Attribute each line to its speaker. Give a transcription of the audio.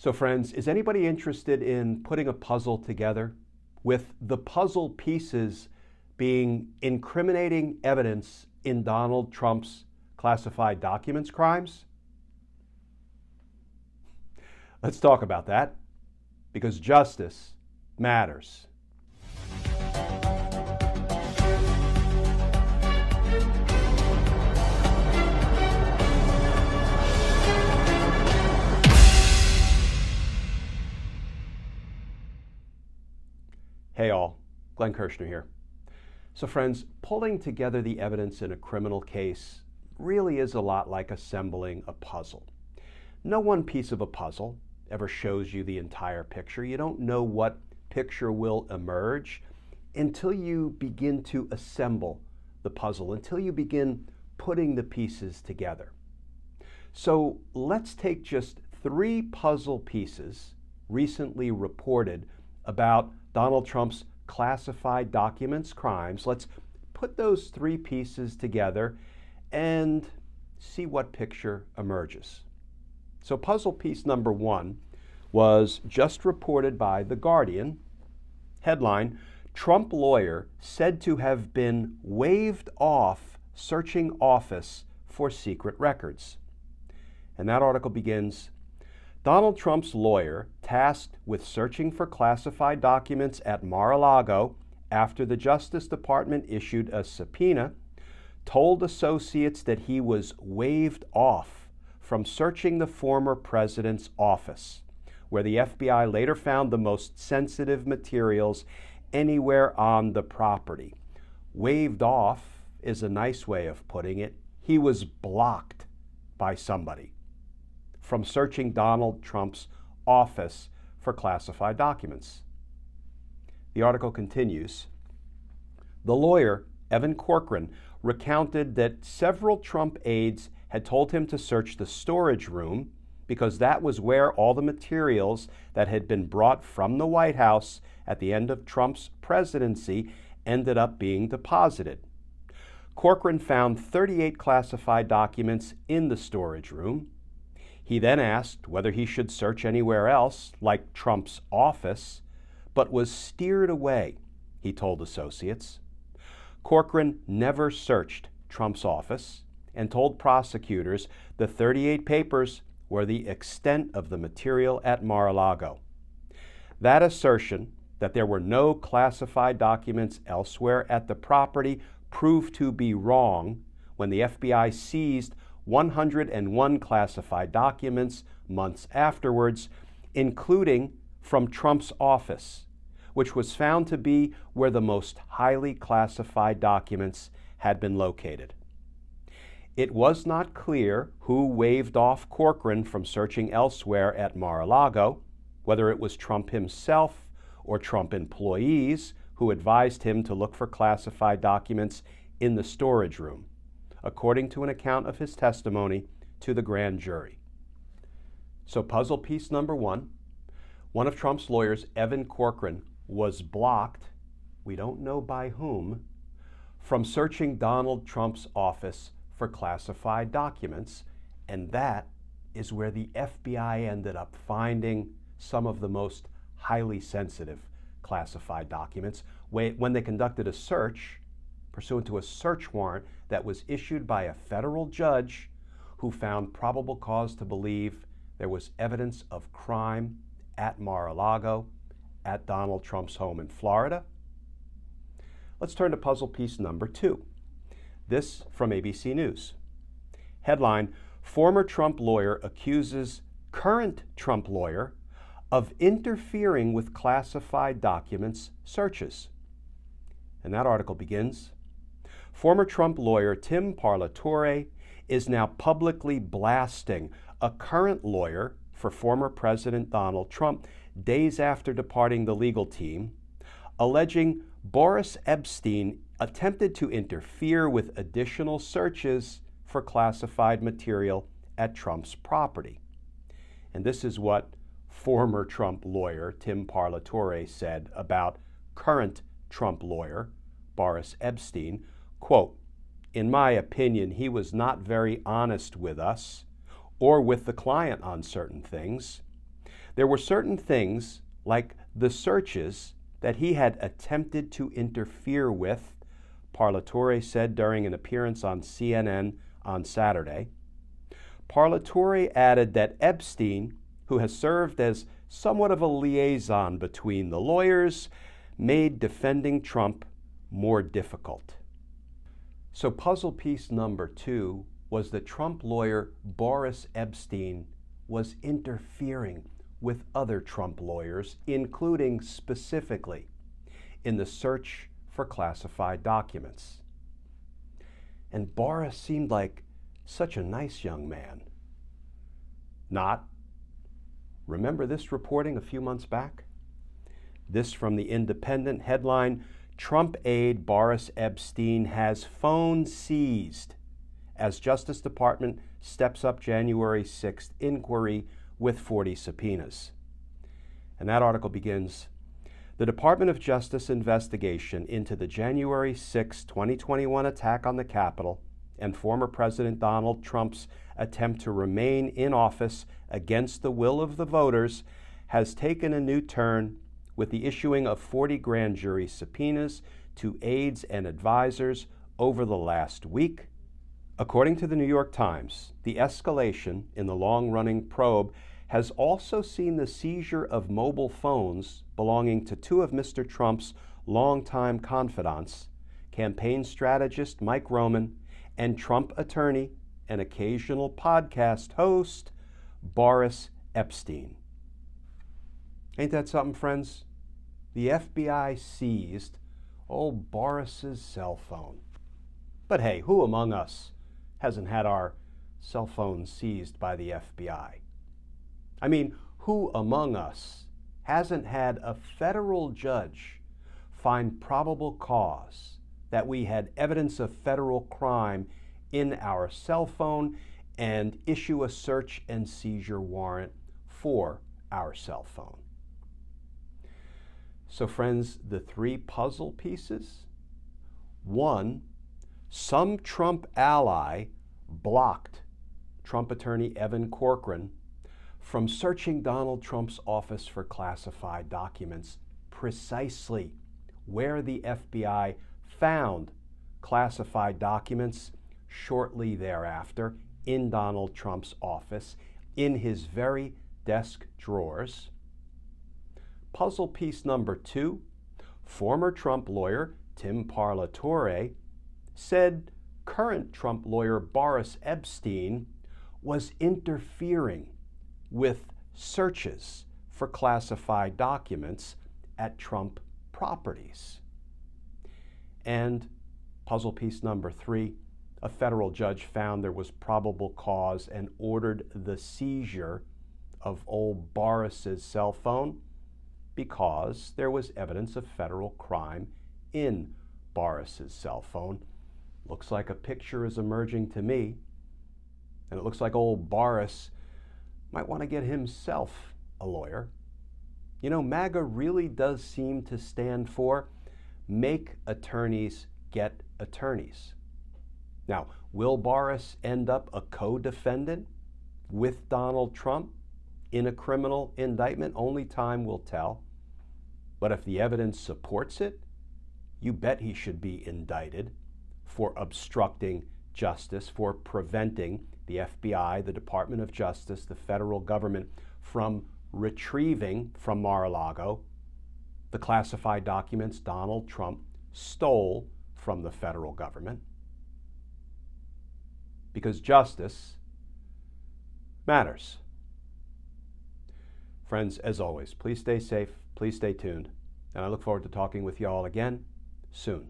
Speaker 1: So friends, is anybody interested in putting a puzzle together with the puzzle pieces being incriminating evidence in Donald Trump's classified documents crimes? Let's talk about that, because justice matters. Hey all, Glenn Kirshner here. So friends, pulling together the evidence in a criminal case really is a lot like assembling a puzzle. No one piece of a puzzle ever shows you the entire picture. You don't know what picture will emerge until you begin to assemble the puzzle, until you begin putting the pieces together. So let's take just 3 puzzle pieces recently reported about Donald Trump's classified documents crimes. Let's put those 3 pieces together and see what picture emerges. So puzzle piece number 1 was just reported by The Guardian. Headline: Trump lawyer said to have been waved off searching office for secret records. And that article begins: Donald Trump's lawyer, tasked with searching for classified documents at Mar-a-Lago after the Justice Department issued a subpoena, told associates that he was waved off from searching the former president's office, where the FBI later found the most sensitive materials anywhere on the property. Waved off is a nice way of putting it. He was blocked by somebody from searching Donald Trump's office for classified documents. The article continues. The lawyer, Evan Corcoran, recounted that several Trump aides had told him to search the storage room because that was where all the materials that had been brought from the White House at the end of Trump's presidency ended up being deposited. Corcoran found 38 classified documents in the storage room. He then asked whether he should search anywhere else, like Trump's office, but was steered away, he told associates. Corcoran never searched Trump's office and told prosecutors the 38 papers were the extent of the material at Mar-a-Lago. That assertion that there were no classified documents elsewhere at the property proved to be wrong when the FBI seized 101 classified documents months afterwards, including from Trump's office, which was found to be where the most highly classified documents had been located. It was not clear who waved off Corcoran from searching elsewhere at Mar-a-Lago, whether it was Trump himself or Trump employees who advised him to look for classified documents in the storage room, according to an account of his testimony to the grand jury. So puzzle piece number 1, one of Trump's lawyers, Evan Corcoran, was blocked, we don't know by whom, from searching Donald Trump's office for classified documents, and that is where the FBI ended up finding some of the most highly sensitive classified documents when they conducted a search pursuant to a search warrant that was issued by a federal judge who found probable cause to believe there was evidence of crime at Mar-a-Lago, at Donald Trump's home in Florida. Let's turn to puzzle piece number 2. This from ABC News. Headline: Former Trump lawyer accuses current Trump lawyer of interfering with classified documents searches. And that article begins: Former Trump lawyer Tim Parlatore is now publicly blasting a current lawyer for former President Donald Trump days after departing the legal team, alleging Boris Epstein attempted to interfere with additional searches for classified material at Trump's property. And this is what former Trump lawyer Tim Parlatore said about current Trump lawyer Boris Epstein. Quote, "In my opinion, he was not very honest with us or with the client on certain things. There were certain things, like the searches, that he had attempted to interfere with, Parlatore said during an appearance on CNN on Saturday. Parlatore added that Epstein, who has served as somewhat of a liaison between the lawyers, made defending Trump more difficult. So puzzle piece number 2 was that Trump lawyer Boris Epstein was interfering with other Trump lawyers, including specifically in the search for classified documents. And Boris seemed like such a nice young man. Not. Remember this reporting a few months back? This from the Independent headline, Trump aide Boris Epstein has phone seized as Justice Department steps up January 6th inquiry with 40 subpoenas. And that article begins, the Department of Justice investigation into the January 6, 2021 attack on the Capitol and former President Donald Trump's attempt to remain in office against the will of the voters has taken a new turn with the issuing of 40 grand jury subpoenas to aides and advisors over the last week. According to the New York Times, the escalation in the long-running probe has also seen the seizure of mobile phones belonging to 2 of Mr. Trump's longtime confidants, campaign strategist Mike Roman and Trump attorney and occasional podcast host Boris Epstein. Ain't that something, friends? The FBI seized old Boris's cell phone. But hey, who among us hasn't had our cell phones seized by the FBI? I mean, who among us hasn't had a federal judge find probable cause that we had evidence of federal crime in our cell phone and issue a search and seizure warrant for our cell phone? So friends, the 3 puzzle pieces. 1, some Trump ally blocked Trump attorney Evan Corcoran from searching Donald Trump's office for classified documents precisely where the FBI found classified documents shortly thereafter in Donald Trump's office, in his very desk drawers. Puzzle piece number 2, former Trump lawyer Tim Parlatore said current Trump lawyer Boris Epstein was interfering with searches for classified documents at Trump properties. And puzzle piece number 3, a federal judge found there was probable cause and ordered the seizure of old Boris's cell phone because there was evidence of federal crime in Boris's cell phone. Looks like a picture is emerging to me, and it looks like old Boris might want to get himself a lawyer. You know, MAGA really does seem to stand for make attorneys get attorneys. Now, will Boris end up a co-defendant with Donald Trump in a criminal indictment? Only time will tell. But if the evidence supports it, you bet he should be indicted for obstructing justice, for preventing the FBI, the Department of Justice, the federal government from retrieving from Mar-a-Lago the classified documents Donald Trump stole from the federal government. Because justice matters. Friends, as always, please stay safe, please stay tuned, and I look forward to talking with you all again soon.